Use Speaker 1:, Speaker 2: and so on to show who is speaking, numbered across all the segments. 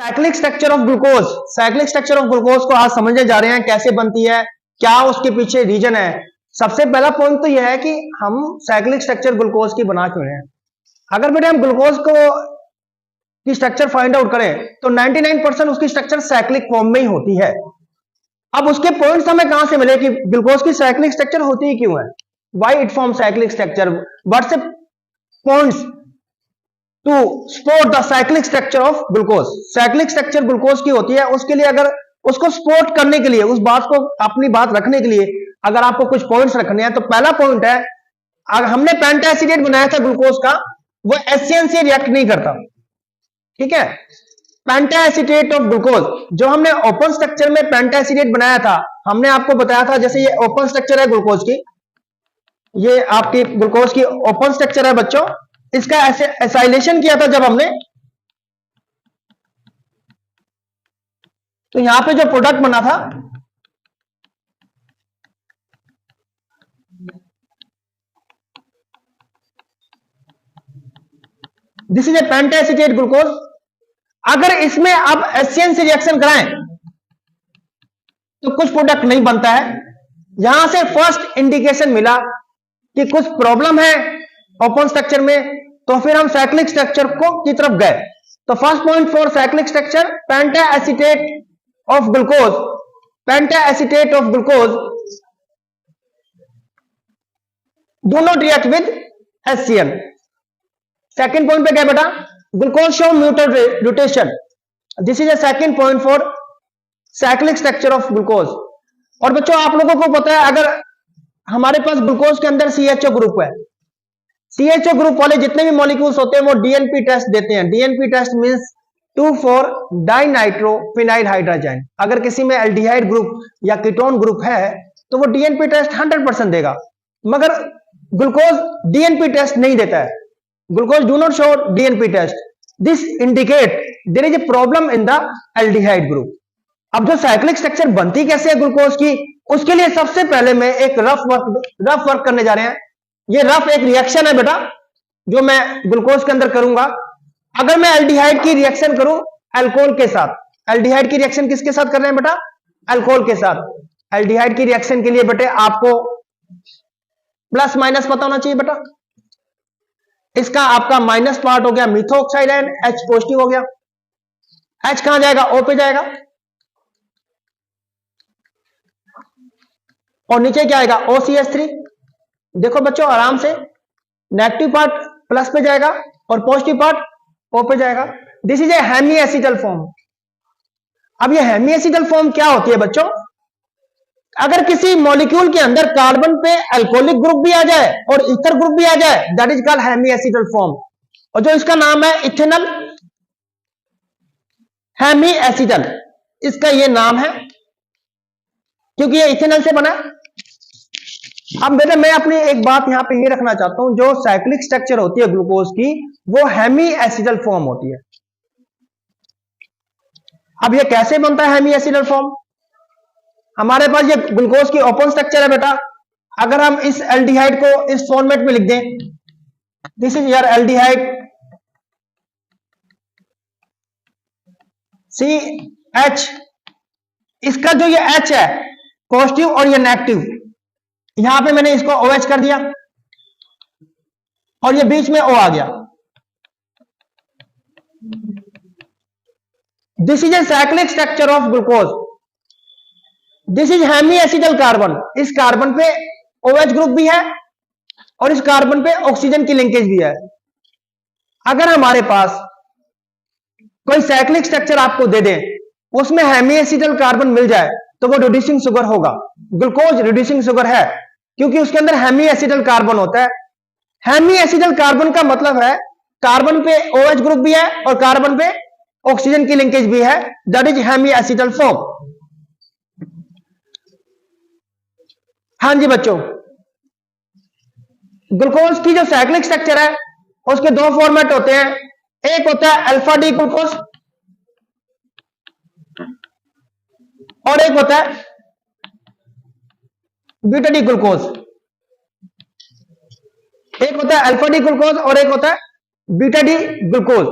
Speaker 1: Cyclic structure of glucose. Cyclic structure of glucose को आज समझने जा रहे हैं, कैसे बनती है, क्या उसके पीछे रीजन है। सबसे पहला पॉइंट तो यह है कि हम साइक्लिक स्ट्रक्चर ग्लूकोज की बना क्यों रहे हैं। अगर बेटे हम ग्लूकोज को की स्ट्रक्चर फाइंड आउट करें तो 99% उसकी स्ट्रक्चर साइक्लिक फॉर्म में ही होती है। अब उसके पॉइंट्स हमें कहां से मिले कि ग्लूकोज की साइक्लिक स्ट्रक्चर होती ही क्यों है, why it form cyclic structure, what's the points to support the cyclic structure of glucose. Cyclic structure glucose की होती है, उसके लिए अगर उसको सपोर्ट करने के लिए, उस बात को अपनी बात रखने के लिए अगर आपको कुछ पॉइंट्स रखने हैं तो पहला पॉइंट है, अगर हमने पेंटाएसिडेट बनाया था ग्लूकोज का, वो एचसीएल से रिएक्ट नहीं करता। ठीक है, पेंटाएसिडेट ऑफ ग्लूकोज जो हमने ओपन स्ट्रक्चर में पेंटाएसिडेट बनाया था, हमने आपको बताया था जैसे ये ओपन स्ट्रक्चर है ग्लूकोज की, ये आपकी ग्लूकोज की ओपन स्ट्रक्चर है बच्चों। इसका ऐसे एसाइलेशन किया था जब हमने, तो यहां पे जो प्रोडक्ट बना था दिस इज ए पेंटाएसिटेट ग्लूकोज। अगर इसमें आप एचसीएल से रिएक्शन कराएं तो कुछ प्रोडक्ट नहीं बनता है। यहां से फर्स्ट इंडिकेशन मिला कि कुछ प्रॉब्लम है ओपन स्ट्रक्चर में, तो फिर हम साइक्लिक स्ट्रक्चर को की तरफ गए। तो first point for cyclic structure, pentaacetate of glucose, pentaacetate of glucose do not react with HCl। Second point पे क्या बेटा, glucose show mutarotation, this is a second point for cyclic structure of glucose. और बच्चों आप लोगों को पता है, अगर हमारे पास ग्लूकोज के अंदर CHO ग्रुप है, CHO ग्रुप वाले जितने भी मॉलिक्यूल्स होते हैं वो DNP टेस्ट देते हैं। DNP test means two four dinitrophenyl hydrogen. अगर किसी में एल्डिहाइड ग्रुप या कीटोन ग्रुप है तो वो DNP टेस्ट 100% देगा, मगर ग्लूकोज DNP टेस्ट नहीं देता है। Glucose do not show DNP test, this indicate there is a problem in the aldehyde group. अब जो साइक्लिक स्ट्रक्चर बनती कैसे है ग्लूकोज की, उसके लिए सबसे पहले मैं एक रफ वर्क करने जा रहे हैं। ये रफ एक रिएक्शन है बेटा जो मैं ग्लूकोज के अंदर करूंगा। अगर मैं एल्डिहाइड की रिएक्शन करूं अल्कोहल के साथ, एल्डिहाइड की रिएक्शन किसके साथ कर रहे हैं बेटा, अल्कोहल के साथ। एल्डिहाइड की रिएक्शन के लिए बेटे आपको प्लस माइनस पता होना चाहिए बेटा। इसका आपका माइनस पार्ट हो गया मिथोक्साइड आयन, H पॉजिटिव हो गया। H कहां जाएगा, O पे जाएगा, और नीचे क्या आएगा, OCH3। देखो बच्चों आराम से, नेगेटिव पार्ट प्लस पे जाएगा और पॉजिटिव पार्ट O पे जाएगा। This is a hemiacetal form. अब ये हेमी एसिटल फॉर्म क्या होती है बच्चों, अगर किसी मॉलिक्यूल के अंदर कार्बन पे अल्कोहलिक ग्रुप भी आ जाए और ईथर ग्रुप भी आ जाए, that is called hemiacetal form. और जो इसका नाम है इथेनल हेमी एसिटल, इसका ये नाम है क्योंकि ये इथेनल से बना। अब बेटा मैं अपनी एक बात यहां पे ये रखना चाहता हूं, जो साइक्लिक स्ट्रक्चर होती है ग्लूकोज की वो हेमी एसिडल फॉर्म होती है। अब ये कैसे बनता है हेमी एसिडल फॉर्म, हमारे पास ये ग्लूकोज की ओपन स्ट्रक्चर है बेटा। अगर हम इस एल्डिहाइड को इस फॉर्मेट में लिख दें, this is your aldehyde CH, इसका जो ये H है पॉजिटिव और ये नेगेटिव, यहां पे मैंने इसको OH कर दिया और ये बीच में O आ गया। This is a cyclic structure of glucose, this is hemiacetal carbon. इस कार्बन पे OH ग्रुप भी है और इस कार्बन पे ऑक्सीजन की लिंकेज भी है। अगर हमारे पास कोई साइक्लिक स्ट्रक्चर आपको दे दे, उसमें हेमी एसिडल कार्बन मिल जाए तो वो रिड्यूसिंग शुगर होगा। ग्लूकोज रिड्यूसिंग शुगर है क्योंकि उसके अंदर हेमी एसिडल कार्बन होता है। हेमी एसिडल कार्बन का मतलब है कार्बन पे OH ग्रुप भी है और कार्बन पे ऑक्सीजन की लिंकेज भी है, that is hemiacetal form. हाँ जी बच्चों, ग्लूकोज की जो साइक्लिक स्ट्रक्चर है उसके दो फॉर्मेट होते हैं, एक होता है अल्फा डी ग्लूकोज और एक होता है बीटा डी ग्लूकोज। एक होता है अल्फा डी ग्लूकोज और एक होता है बीटा डी ग्लूकोज।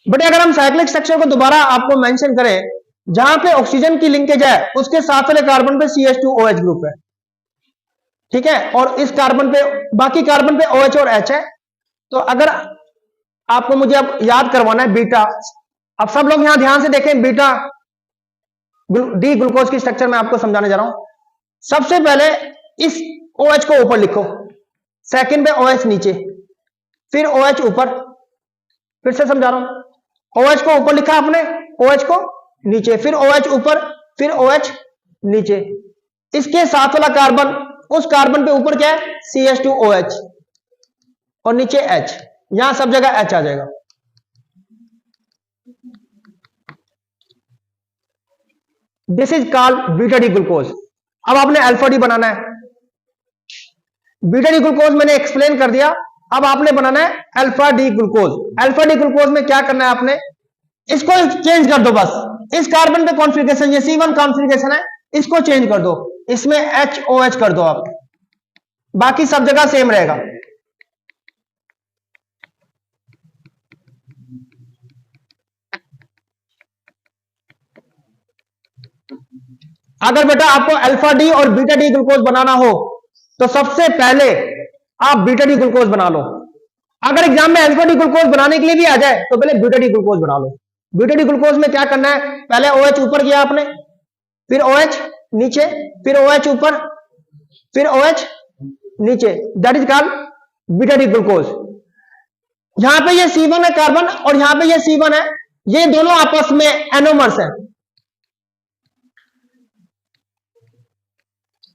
Speaker 1: बट अगर हम साइक्लिक स्ट्रक्चर को दोबारा आपको मेंशन करें, जहां पे ऑक्सीजन की लिंकेज है उसके साथ वाले कार्बन पे CH2OH ग्रुप है, ठीक है, और इस कार्बन पे, बाकी कार्बन पे OH और H है। तो अगर आपको मुझे अब याद करवाना है बीटा, अब सब लोग यहां ध्यान से देखें, बीटा डी ग्लूकोज की स्ट्रक्चर मैं आपको समझाने जा रहा हूं। सबसे पहले इस OH को ऊपर लिखो, सेकंड पे OH नीचे, फिर OH ऊपर, फिर से समझा रहा हूं, OH को ऊपर लिखा आपने, OH को नीचे, फिर OH ऊपर, फिर OH नीचे, इसके साथ वाला कार्बन, उस कार्बन पे ऊपर क्या है, CH2OH और नीचे H, यहां सब जगह H आ जाएगा। This is called beta D glucose. अब आपने अल्फा डी बनाना है। बीटा डी ग्लूकोज मैंने एक्सप्लेन कर दिया, अब आपने बनाना है alpha D glucose. Alpha D glucose में क्या करना है आपने, इसको चेंज कर दो बस, इस कार्बन पे कॉन्फ़िगरेशन, ये C1 कॉन्फ़िगरेशन है, इसको चेंज कर दो, इसमें HOH कर दो आप, बाकी सब जगह सेम रहेगा। अगर बेटा आपको अल्फा डी और बीटा डी ग्लूकोज बनाना हो तो सबसे पहले आप बीटा डी ग्लूकोज बना लो। अगर एग्जाम में अल्फा डी ग्लूकोज बनाने के लिए भी आ जाए तो पहले बीटा डी ग्लूकोज बना लो। बीटा डी ग्लूकोज में क्या करना है, पहले OH ऊपर किया आपने, फिर OH नीचे, फिर OH ऊपर, फिर OH नीचे, that is called beta D glucose. यहां पे ये C1 है कार्बन और यहां पे ये C1 है, ये दोनों आपस में एनोमर्स है।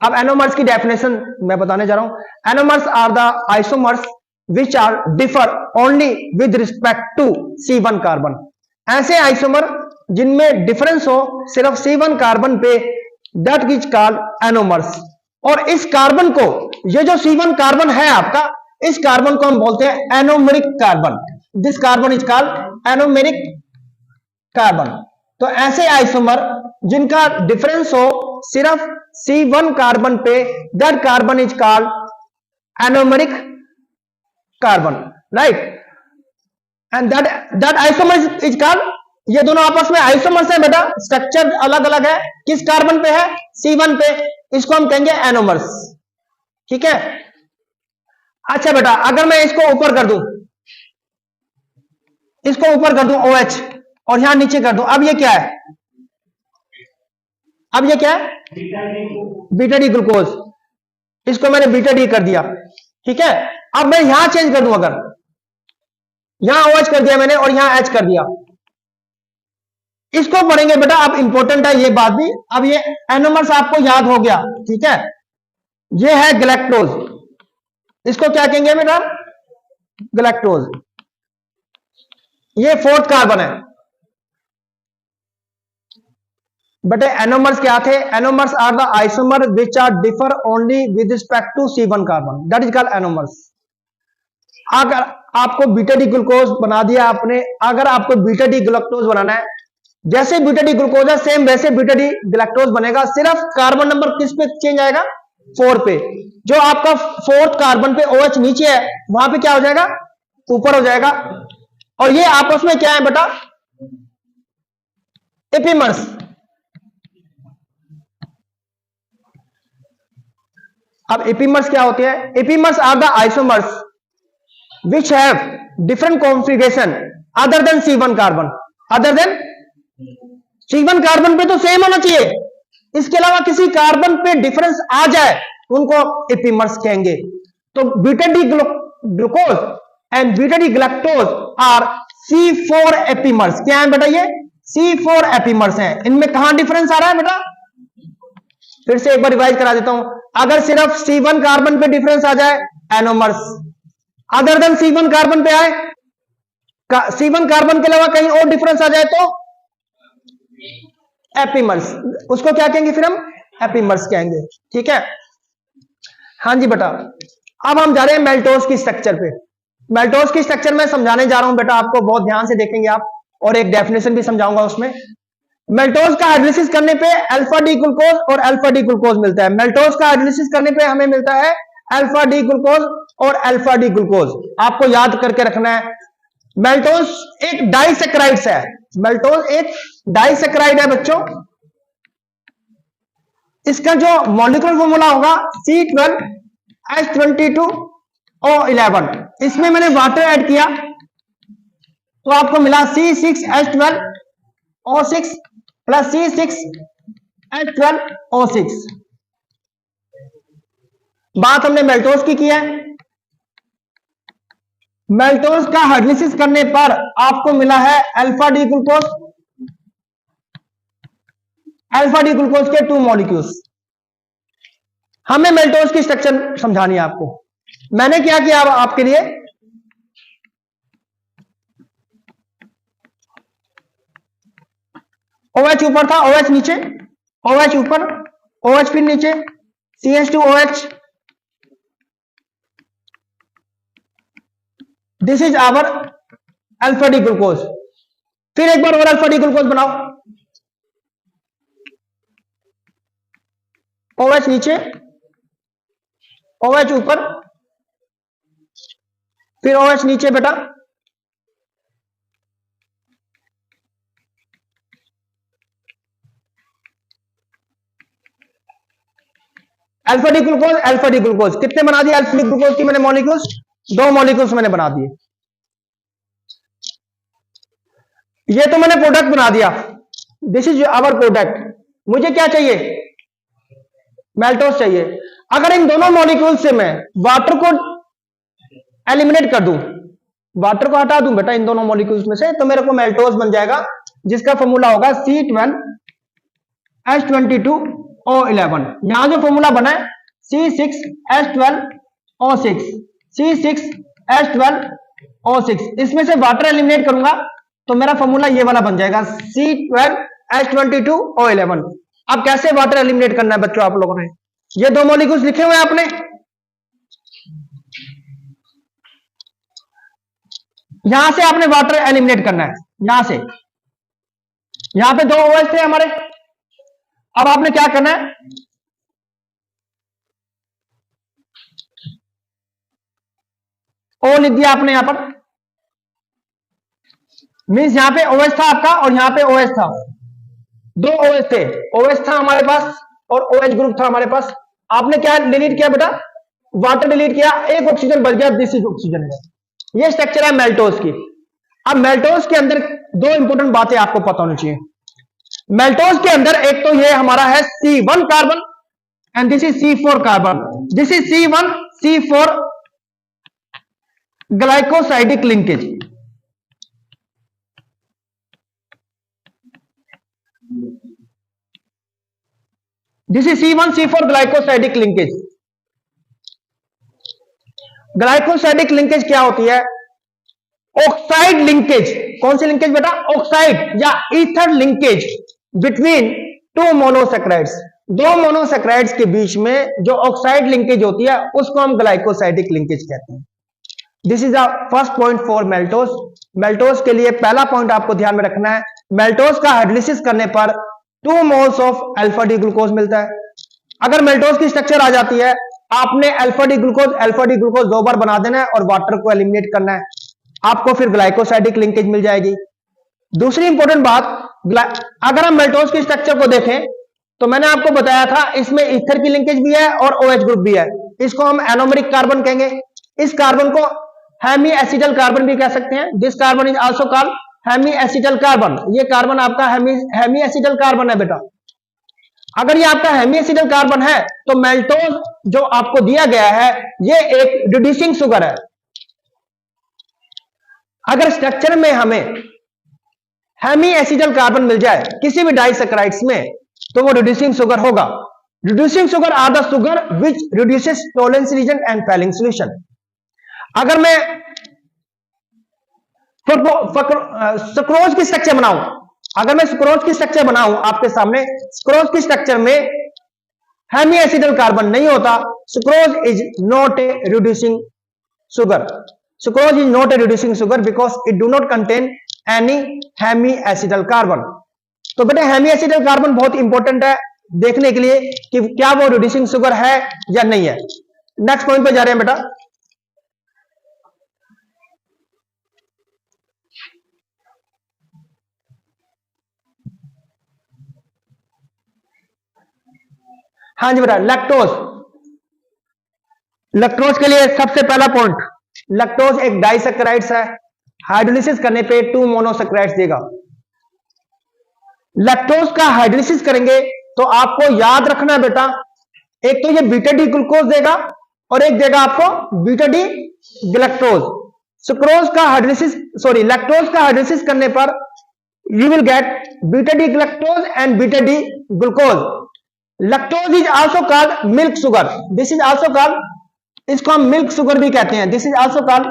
Speaker 1: अब एनोमर्स की डेफिनेशन मैं बताने जा रहा हूं। Anomers are the isomers which are differ only with respect to C1 carbon. ऐसे आइसोमर जिनमें डिफरेंस हो सिर्फ C1 कार्बन पे, दैट इज कॉल्ड एनोमर्स। और इस कार्बन को, ये जो C1 कार्बन है आपका, इस कार्बन को हम बोलते हैं anomeric carbon. This carbon is called anomeric carbon. तो ऐसे आइसोमर जिनका डिफरेंस हो सिर्फ C1 कार्बन पे, that carbon is called anomeric carbon, right, and that isomer is called, ये दोनों आपस में आइसोमर्स है बेटा, स्ट्रक्चर अलग अलग है, किस कार्बन पे है, C1 पे, इसको हम कहेंगे एनोमर्स, ठीक है। अच्छा बेटा, अगर मैं इसको ऊपर कर दूं, इसको ऊपर कर दूं OH और यहां नीचे कर दूं, अब ये क्या है, अब ये क्या है, बीटा डी ग्लूकोज, इसको मैंने बीटा डी कर दिया, ठीक है। अब मैं यहां चेंज कर दूं, अगर यहां OH कर दिया मैंने और यहां H कर दिया, इसको पढ़ेंगे बेटा, अब इंपॉर्टेंट है ये बात भी। अब ये एनोमर्स आपको याद हो गया, ठीक है। ये है गैलेक्टोज, इसको क्या कहेंगे बेटा, गैलेक्टोज। ये 4th कार्बन है बेटे। एनोमर्स क्या थे, anomers are the isomer which are differ only with respect to C1 carbon, that is called anomers. अगर आपको बीटा डी ग्लूकोज बना दिया आपने, अगर आपको बीटा डी गैलेक्टोज बनाना है, जैसे बीटा डी ग्लूकोज है सेम वैसे बीटा डी गैलेक्टोज बनेगा, सिर्फ कार्बन नंबर किस पे चेंज आएगा, 4 पे। जो आपका 4th कार्बन पे OH नीचे है, वहां पे क्या हो जाएगा, ऊपर हो जाएगा। और ये आपस में क्या है बेटा, एपीमर्स। अब एपीमर्स क्या होते हैं, epimers are the isomers which have different configuration other than C1 carbon. Other than C1 carbon पे तो सेम होना चाहिए, इसके अलावा किसी कार्बन पे डिफरेंस आ जाए उनको एपीमर्स कहेंगे। तो beta D glucose and beta D galactose are C4 epimers. क्या है बेटा, ये C4 एपीमर्स हैं। इनमें कहां डिफरेंस आ रहा है बेटा, फिर से एक बार रिवाइज करा देता हूं। अगर सिर्फ C1 कार्बन पे डिफरेंस आ जाए, anomers. Other than C1 carbon पे आए, C1 कार्बन के अलावा कहीं और डिफरेंस आ जाए तो एपीमर्स। उसको क्या कहेंगे, फिर हम एपीमर्स कहेंगे, ठीक है। हाँ जी बेटा, अब हम जा रहे हैं मेल्टोज की स्ट्रक्चर पे। मेल्टोज की स्ट्रक्चर में समझाने जा रहा हूं बेटा, आपको बहुत ध्यान से देखेंगे आप, और एक डेफिनेशन भी समझाऊंगा उसमें। मेल्टोज का हाइड्रोलिसिस करने पे अल्फा डी ग्लूकोज और अल्फा डी ग्लूकोज मिलता है। मेल्टोज का हाइड्रोलिसिस करने पे हमें मिलता है अल्फा डी ग्लूकोज और अल्फा डी ग्लूकोज। आपको याद करके रखना है, मेल्टोस एक डाइसेक्राइड्स है, मेल्टोस एक डाइसेक्राइड है बच्चों। इसका जो मॉलिक्यूलर फॉर्मूला होगा C12H22O11। इसमें मैंने वाटर ऐड किया तो आपको मिला C6H12O6 प्लस C6H12O6। बात हमने मेल्टोस की है। मेल्टोस का हाइड्रोलिसिस करने पर आपको मिला है alpha D glucose, alpha D glucose के 2 मॉलिक्यूल्स। हमें मेल्टोस की स्ट्रक्चर समझानी है आपको। मैंने क्या किया आपके लिए, OH ऊपर था, OH नीचे, OH ऊपर, OH फिर नीचे, CH2OH। This is our alpha D glucose. फिर एक बार और अल्फा डी ग्लूकोज बनाओ, OH नीचे, OH ऊपर, फिर OH नीचे बेटा, alpha D glucose, alpha D glucose. कितने बना दिए अल्फा डी ग्लूकोज की मैंने मॉलिक्यूल्स? 2 मॉलिक्यूल्स मैंने बना दिए। ये तो मैंने प्रोडक्ट बना दिया, दिस इज आवर प्रोडक्ट। मुझे क्या चाहिए, मेल्टोस चाहिए। अगर इन दोनों मॉलिक्यूल से मैं वाटर को एलिमिनेट कर दूं, वाटर को हटा दूं बेटा इन दोनों मॉलिक्यूल्स में से, तो मेरे को मेल्टोस बन जाएगा, जिसका फॉर्मूला होगा C12H22O11। यहां जो फॉर्मूला बना है C6H12O6, C6H12O6। इसमें से वाटर एलिमिनेट करूंगा तो मेरा फॉर्मूला ये वाला बन जाएगा C12H22O11। अब कैसे वाटर एलिमिनेट करना है बच्चों, आप लोगों ने ये 2 मॉलिक्यूल्स लिखे हुए हैं आपने, यहां से आपने वाटर एलिमिनेट करना है। यहां से, यहां पे 2 OH थे हमारे, अब आपने क्या करना है, O लिख दिया आपने यहां पर, मीन्स यहां पे OH था आपका और यहां पे OH था, 2 OH थे, OH था हमारे पास और OH ग्रुप था हमारे पास। आपने क्या डिलीट किया बेटा, वाटर डिलीट किया, एक ऑक्सीजन बच गया, दिस इज ऑक्सीजन है। ये स्ट्रक्चर है मेल्टोस की। अब मेल्टोस के अंदर 2 इंपॉर्टेंट बातें आपको पता होनी चाहिए। मेल्टोस के अंदर एक तो ये हमारा है C1 carbon and this is C4 carbon, this is C1C4 glycosidic linkage. This is C1C4 glycosidic linkage. Glycosidic linkage क्या होती है, ऑक्साइड लिंकेज। कौन सी लिंकेज बेटा, ऑक्साइड या ether linkage between 2 monosaccharides. 2 monosaccharides के बीच में जो ऑक्साइड लिंकेज होती है उसको हम ग्लाइकोसाइडिक लिंकेज कहते हैं। This is a first point for maltose. Maltose के लिए पहला पॉइंट आपको ध्यान में रखना है, मेल्टोस का हाइड्रोलिसिस करने पर 2 moles of alpha D glucose मिलता है। अगर मेल्टोस की स्ट्रक्चर आ जाती है, आपने अल्फा डी ग्लूकोज 2 बार बना देना है और वाटर को एलिमिनेट करना है, आपको फिर ग्लाइकोसाइडिक लिंकेज मिल जाएगी। दूसरी इंपॉर्टेंट बात, अगर हम मेल्टोस की स्ट्रक्चर को देखें तो मैंने आपको बताया था इसमें ईथर की लिंकेज भी है और OH ग्रुप भी है। इसको हम एनोमेरिक कार्बन कहेंगे। इस कार्बन को हेमी एसिडल कार्बन भी कह सकते हैं। This carbon is also called hemiacetal carbon. ये कार्बन आपका हेमी एसिडल कार्बन है बेटा। अगर ये आपका हेमी एसिडल कार्बन है तो मेल्टोस जो आपको दिया गया है ये एक रिड्यूसिंग शुगर है। अगर स्ट्रक्चर में हमें हेमी एसिडल कार्बन मिल जाए किसी भी डाइसैकराइड्स में तो वो रिड्यूसिंग शुगर होगा। Reducing sugar are the sugar which reduces Tollens reagent and Fehling solution. अगर मैं सुक्रोज की स्ट्रक्चर बनाऊं, अगर मैं सुक्रोज की स्ट्रक्चर बनाऊं आपके सामने, सुक्रोज की स्ट्रक्चर में हेमी एसिडल कार्बन नहीं होता। Sucrose is not a reducing sugar. Sucrose is not a reducing sugar because it do not contain any hemiacetal carbon. तो बेटा हेमी एसिडल कार्बन बहुत इंपॉर्टेंट है देखने के लिए कि क्या वो रिड्यूसिंग शुगर है या नहीं है। नेक्स्ट पॉइंट पे जा रहे हैं बेटा। हाँ जी बेटा, लैक्टोज। लैक्टोज के लिए सबसे पहला पॉइंट, लैक्टोज एक डाइसैकेराइड्स है, हाइड्रोलिसिस करने पे 2 मोनोसैकेराइड्स देगा। लैक्टोज का हाइड्रोलिसिस करेंगे तो आपको याद रखना है बेटा, एक तो ये बीटा डी ग्लूकोज देगा और एक देगा आपको बीटा डी गैलेक्टोज। सुक्रोज का हाइड्रोलिसिस, सॉरी लैक्टोज का हाइड्रोलिसिस करने पर you will get beta D galactose and beta D glucose. Lactose is also called milk sugar, this is also called, इसको हम मिल्क शुगर भी कहते हैं, this is also called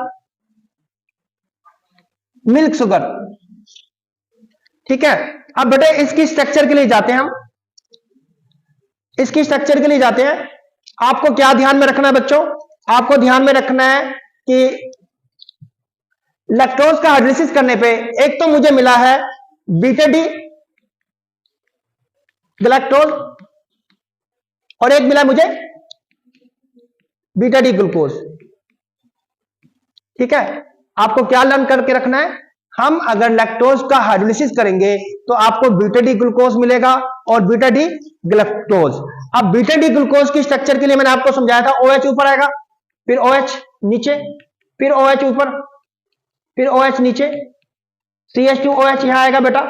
Speaker 1: milk sugar. ठीक है, अब बेटे इसकी स्ट्रक्चर के लिए जाते हैं हम, इसकी स्ट्रक्चर के लिए जाते हैं। आपको क्या ध्यान में रखना है बच्चों, आपको ध्यान में रखना है कि लैक्टोज का हाइड्रोलिसिस करने पे एक तो मुझे मिला है बीटा डी गैलेक्टोज और एक मिला मुझे बीटा डी ग्लूकोज। ठीक है, आपको क्या लर्न करके रखना है, हम अगर लैक्टोज का हाइड्रोलिसिस करेंगे तो आपको बीटा डी ग्लूकोज मिलेगा और बीटा डी गैलेक्टोज। अब बीटा डी ग्लूकोज की स्ट्रक्चर के लिए मैंने आपको समझाया था, OH ऊपर आएगा, फिर OH नीचे, फिर OH ऊपर, फिर OH नीचे, CH2OH यहां आएगा बेटा,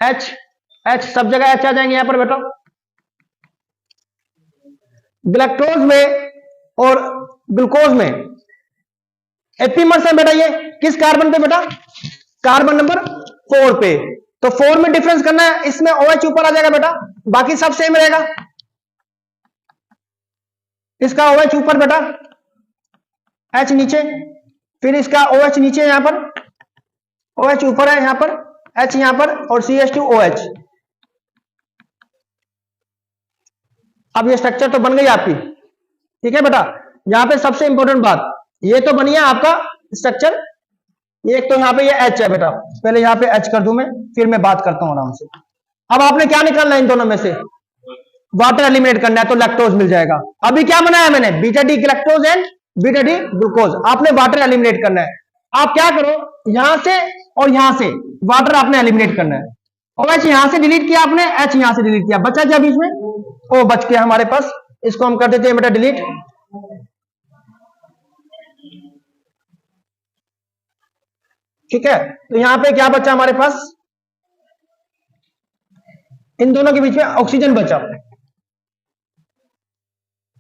Speaker 1: H सब जगह H आ जाएंगे यहां पर बेटा। गैलेक्टोज में और ग्लूकोज में एपीमर्स है बेटा, ये किस कार्बन पे बेटा, कार्बन नंबर 4 पे। तो 4 में डिफरेंस करना है, इसमें OH ऊपर आ जाएगा बेटा, बाकी सब सेम रहेगा। इसका OH ऊपर बेटा, H नीचे, फिर इसका OH नीचे, यहां पर OH ऊपर है, यहां पर H यहां पर और CH2OH। अब ये स्ट्रक्चर तो बन गई आपकी। ठीक है बेटा, यहां पे सबसे इंपॉर्टेंट बात ये तो बनी है आपका स्ट्रक्चर, ये एक तो यहां पे ये H है बेटा, पहले यहां पे H कर दूं मैं, फिर मैं बात करता हूं आराम से। अब आपने क्या निकालना है इन दोनों में से, वाटर एलिमिनेट करना है, तो लैक्टोज मिल जाएगा। अभी क्या बनाया मैंने, beta D galactose and beta D glucose, आपने वाटर एलिमिनेट करना है। आप क्या करो, यहां से और यहां से वाटर आपने एलिमिनेट करना है। OH यहां से डिलीट किया आपने, H यहां से डिलीट किया, बचा क्या बीच में, O बच के हमारे पास, इसको हम कर देते हैं बेटा डिलीट। ठीक है, तो यहां पे क्या बचा हमारे पास, इन दोनों के बीच में ऑक्सीजन बचा।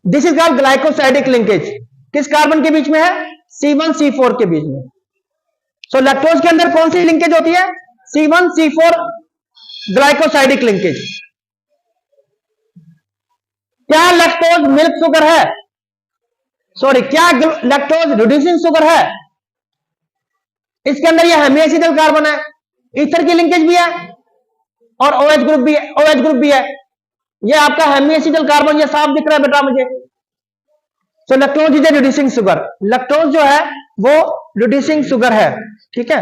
Speaker 1: This is called glycosidic linkage, किस कार्बन के बीच में है, C1C4 के बीच में। सो लैक्टोज के अंदर कौन सी लिंकेज होती है, C1C4 ग्लाइकोसाइडिक लिंकेज। क्या लैक्टोज मिल्क शुगर है, सॉरी क्या लैक्टोज रिड्यूसिंग शुगर है, इसके अंदर ये हेमिएसिडल कार्बन है, ईथर की लिंकेज भी है और OH ग्रुप भी है, OH ग्रुप भी है, ये आपका हेमिएसिडल कार्बन, ये साफ दिख रहा है बेटा मुझे। So lactose is a reducing sugar, lactose जो है वो रिड्यूसिंग शुगर है। ठीक है,